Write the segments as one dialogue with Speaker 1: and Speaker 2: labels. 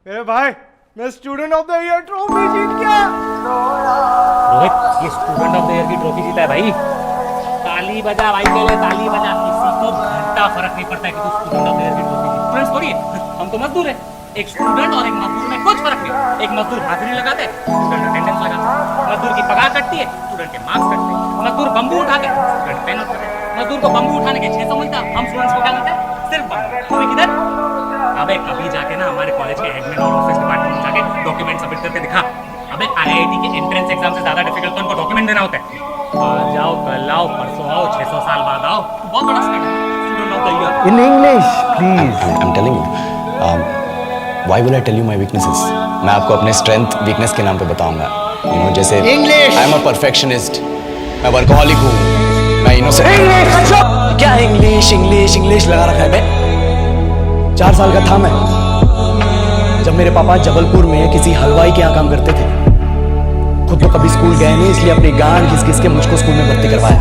Speaker 1: मेरे भाई, मैं student of the year trophy जीत गया।
Speaker 2: रोहित, ये स्टूडेंट ऑफ द ईयर की ट्रॉफी जीता है भाई। ताली बजा भाई, पहले ताली बजा। किसी को घंटा फर्क नहीं पड़ता है कि तू स्टूडेंट ऑफ द ईयर की ट्रॉफी जीती। स्टूडेंट्स थोड़ी है, हम तो मजदूर है। एक स्टूडेंट और एक मजदूर में कुछ फर्क नहीं। एक मजदूर हाजिरी लगाते हैं, स्टूडेंट अटेंडेंस लगाता है। मजदूर की पगार कटती है, स्टूडेंट के मार्क्स कटते हैं। मजदूर बम्बू उठाते हैं, स्टूडेंट पेन उठाते हैं। मजदूर को बम्बू उठाने के 600 मिलता है, हम स्टूडेंट्स को क्या मिलता है? सिर्फ बम्बू। तू भी किधर? अबे कभी जाके ना हमारे कॉलेज के एडमिन और ऑफिस डिपार्टमेंट में जाके डॉक्यूमेंट सबमिट करके दिखा। अबे आईआईटी के एंट्रेंस एग्जाम से ज्यादा डिफिकल्ट तो उनको डॉक्यूमेंट देना होता है। आज आओ, कल आओ, परसों आओ, 600 साल बाद आओ। बहुत बड़ा student of the year.
Speaker 3: In English, please.
Speaker 4: I'm telling you. Why will I tell you my weaknesses? मैं आपको अपने strength, weakness के नाम पे बताऊंगा. You know, जैसे
Speaker 3: English.
Speaker 4: I'm a perfectionist. मैं workaholic हूँ. मैं innocent.
Speaker 3: English, अच्छा.
Speaker 4: क्या English लगा रखा है बे?
Speaker 3: 4 साल का था मैं जब मेरे पापा जबलपुर में किसी हलवाई के यहाँ काम करते थे। खुद तो कभी स्कूल गए नहीं, इसलिए अपनी गांड घिस के मुझको स्कूल में भर्ती करवाया।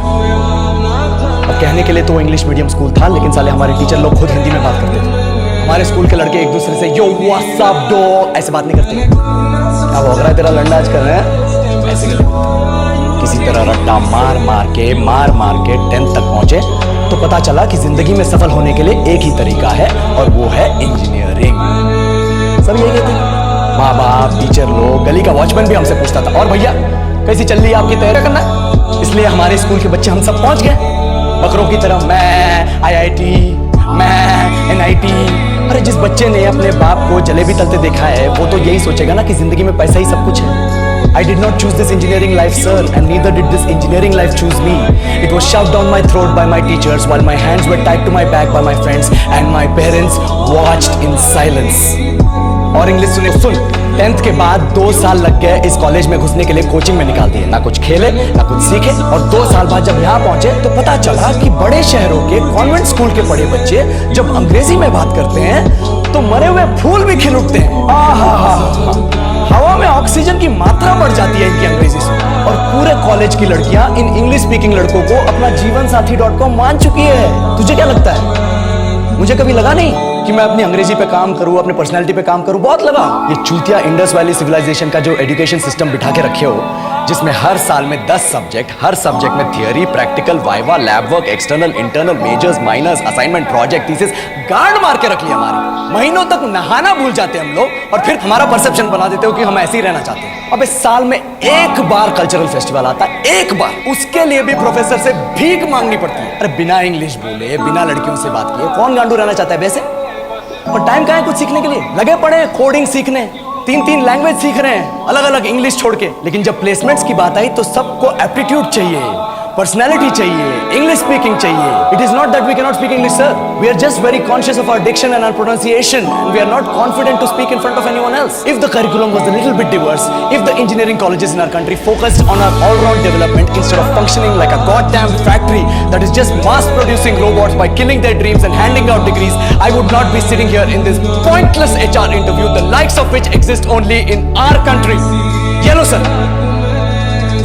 Speaker 3: अब कहने के लिए तो वो इंग्लिश मीडियम स्कूल था, लेकिन साले हमारे टीचर लोग खुद हिंदी में बात करते थे। हमारे स्कूल के लड़के एक दूसरे से यो व्हाट्स अप डॉग ऐसे बात नहीं करते। अब हो रहा है तेरा लंडा आज कर रहे हैं
Speaker 4: ऐसे किसी तरह रट्टा मार के 10th तक पहुंचे तो पता चला कि जिंदगी में सफल होने के लिए एक ही तरीका है और वो है इंजीनियरिंग। सब यही कहते हैं, माँ बाप, टीचर लोग, गली का वॉचमैन भी हमसे पूछता था, और भैया कैसी चल रही है आपकी तैयारी करना। इसलिए हमारे स्कूल के बच्चे हम सब पहुंच गए बकरों की तरह। मैं IIT, मैं NIT। अरे जिस बच्चे ने अपने बाप को जलेबी तलते देखा है वो तो यही सोचेगा ना कि जिंदगी में पैसा ही सब कुछ है। I did not choose this engineering life, sir, and neither did this engineering life choose me. It was shoved down my throat by my teachers while my hands were tied to my back by my friends and my parents watched in silence. और English सुन 10th के बाद 2 साल लग गए इस college में घुसने के लिए, कोचिंग में निकाल दिए। ना कुछ खेले ना कुछ सीखे, और 2 साल बाद जब यहाँ पहुंचे तो पता चला कि बड़े शहरों के कॉन्वेंट स्कूल के पढ़े बच्चे जब अंग्रेजी में बात करते हैं तो मरे हुए फूल भी खिल उठते हैं। हवा में ऑक्सीजन की मात्रा बढ़ जाती है इनकी अंग्रेजी से। और पूरे कॉलेज की लड़कियां इन इंग्लिश स्पीकिंग लड़कों को अपना जीवनसाथी.com मान चुकी है। तुझे क्या लगता है? मुझे कभी लगा नहीं कि मैं अपनी अंग्रेजी पे काम करूं, अपने पर्सनालिटी पे काम करूं। बहुत लगा। ये चूतिया इंडस वैली सिविलाइजेशन का जो एजुकेशन सिस्टम बिठा के रखे हो, जिसमें हर साल में 10 सब्जेक्ट, हर सब्जेक्ट में theory, practical, viva, lab work, external, internal, majors, minors, assignment, project, thesis, गांड मार के रख लिया हमारी। महीनों तक नहाना भूल जाते हैं हम लोग, और फिर हमारा परसेप्शन बना देते हो कि हम ऐसे ही रहना चाहते हैं। अब इस साल में एक बार कल्चरल फेस्टिवल आता है, एक बार, उसके लिए भी प्रोफेसर से भीख मांगनी पड़ती है। अरे बिना इंग्लिश बोले, बिना लड़कियों से बात किए कौन गांडू रहना चाहता है वैसे? और टाइम कहाँ है कुछ सीखने के लिए? लगे पड़े कोडिंग सीखने, 3 लैंग्वेज सीख रहे हैं अलग अलग इंग्लिश छोड़ के। लेकिन जब प्लेसमेंट्स की बात आई तो सबको एप्टीट्यूड चाहिए, पर्सनैलिटी चाहिए, इंग्लिश स्पीकिंग चाहिए। It is not that we can not speak English, sir. We are just very conscious of our diction and our pronunciation, and we are not confident to speak in front of anyone else. If the curriculum was a little bit diverse, if the engineering colleges in our country focused on our all round development instead of functioning like a goddamn factory that is just mass producing robots by killing their dreams and handing out degrees, I would not be sitting here in this pointless HR interview, the likes of which exist only in our country. ये लो sir,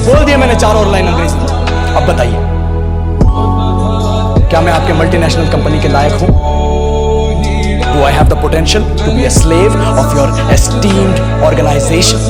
Speaker 4: बोल दिया मैंने 4 और line अंग्रेजी। अब बताइए, क्या मैं आपके मल्टीनेशनल कंपनी के लायक हूं? Do I have the potential to be a slave of your esteemed organization?